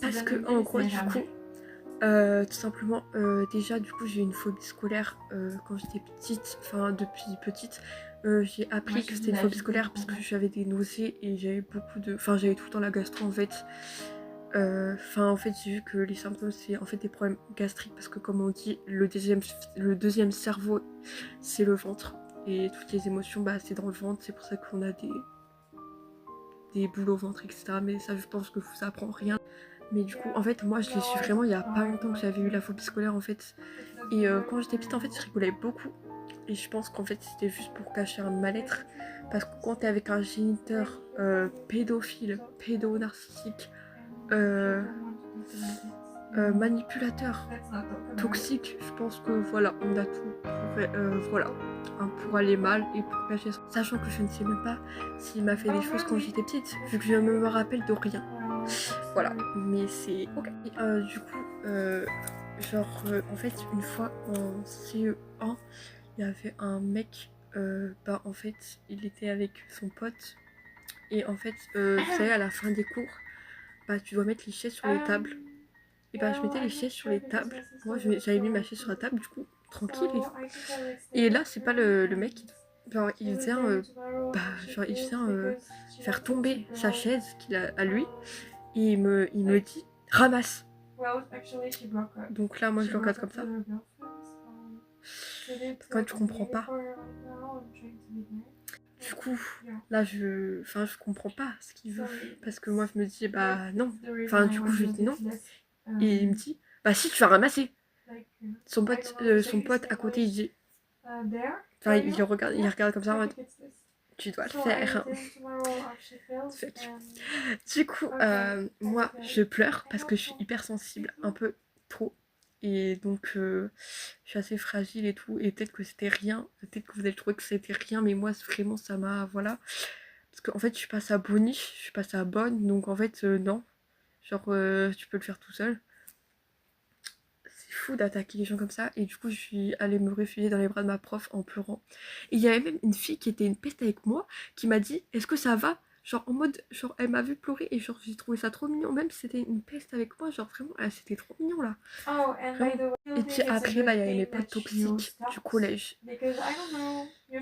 Parce que en gros du coup tout simplement déjà du coup j'ai une phobie scolaire quand j'étais petite, enfin depuis petite j'ai appris que c'était une phobie scolaire parce que j'avais des nausées et j'avais beaucoup de... Enfin j'avais tout le temps la gastro en fait. Enfin en fait j'ai vu que les symptômes c'est en fait des problèmes gastriques parce que comme on dit le deuxième cerveau c'est le ventre et toutes les émotions bah c'est dans le ventre, c'est pour ça qu'on a des boules au ventre etc. Mais ça je pense que ça apprend rien. Mais du coup en fait moi je l'ai su vraiment il y a pas longtemps que j'avais eu la phobie scolaire en fait. Et quand j'étais petite en fait je rigolais beaucoup. Et je pense qu'en fait c'était juste pour cacher un mal-être. Parce que quand t'es avec un géniteur pédophile, pédo-narcissique, manipulateur, toxique, je pense que voilà, on a tout pour, voilà, hein, pour aller mal et pour cacher ça. Sachant que je ne sais même pas s'il m'a fait des choses quand j'étais petite, vu que je me rappelle de rien. Voilà, mais c'est ok. Et, du coup, en fait, une fois en CE1, il y avait un mec, bah en fait, il était avec son pote. Et en fait, vous savez, à la fin des cours, bah tu dois mettre les chaises sur les tables. Et bah je mettais les chaises sur les tables. Moi j'avais mis ma chaise sur la table du coup, tranquille et tout. Et là c'est pas le mec qui... Genre il vient, il vient faire tomber sa chaise qu'il a à lui. Et il me dit ramasse. Donc là moi je le regarde comme ça. Quand tu comprends pas. Du coup, là je comprends pas ce qu'il veut. Parce que moi je me dis bah non. Enfin du coup je lui dis non. Et il me dit bah si tu vas ramasser. Son pote à côté il dit. Enfin il regarde comme ça en mode tu dois le faire. Du coup, moi je pleure parce que je suis hyper sensible, un peu trop. Et donc je suis assez fragile et tout. Et peut-être que c'était rien, peut-être que vous allez trouver que c'était rien, mais moi vraiment ça m'a... Voilà. Parce qu'en fait je suis passée à Boniche, je suis passée à Bonne, donc en fait non. Genre tu peux le faire tout seul. C'est fou d'attaquer les gens comme ça. Et du coup je suis allée me réfugier dans les bras de ma prof en pleurant. Et il y avait même une fille qui était une peste avec moi qui m'a dit est-ce que ça va? Genre en mode, genre elle m'a vu pleurer et genre j'ai trouvé ça trop mignon, même si c'était une peste avec moi, genre vraiment, c'était trop mignon là. Vraiment. Et puis après, bah il y avait mes potes toxiques du collège.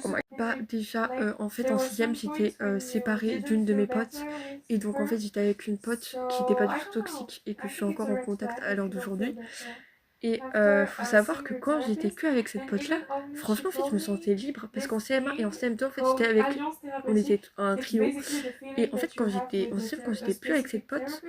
Oh my... Bah déjà, en fait en 6ème j'étais séparée d'une de mes potes. Et donc en fait j'étais avec une pote qui était pas du tout toxique et que je suis encore en contact à l'heure d'aujourd'hui. Et faut savoir que quand j'étais que avec cette pote là, franchement en fait je me sentais libre parce qu'en CM1 et en CM2 en fait j'étais avec, on était un trio. Et en fait quand j'étais en CM, quand j'étais plus avec cette pote,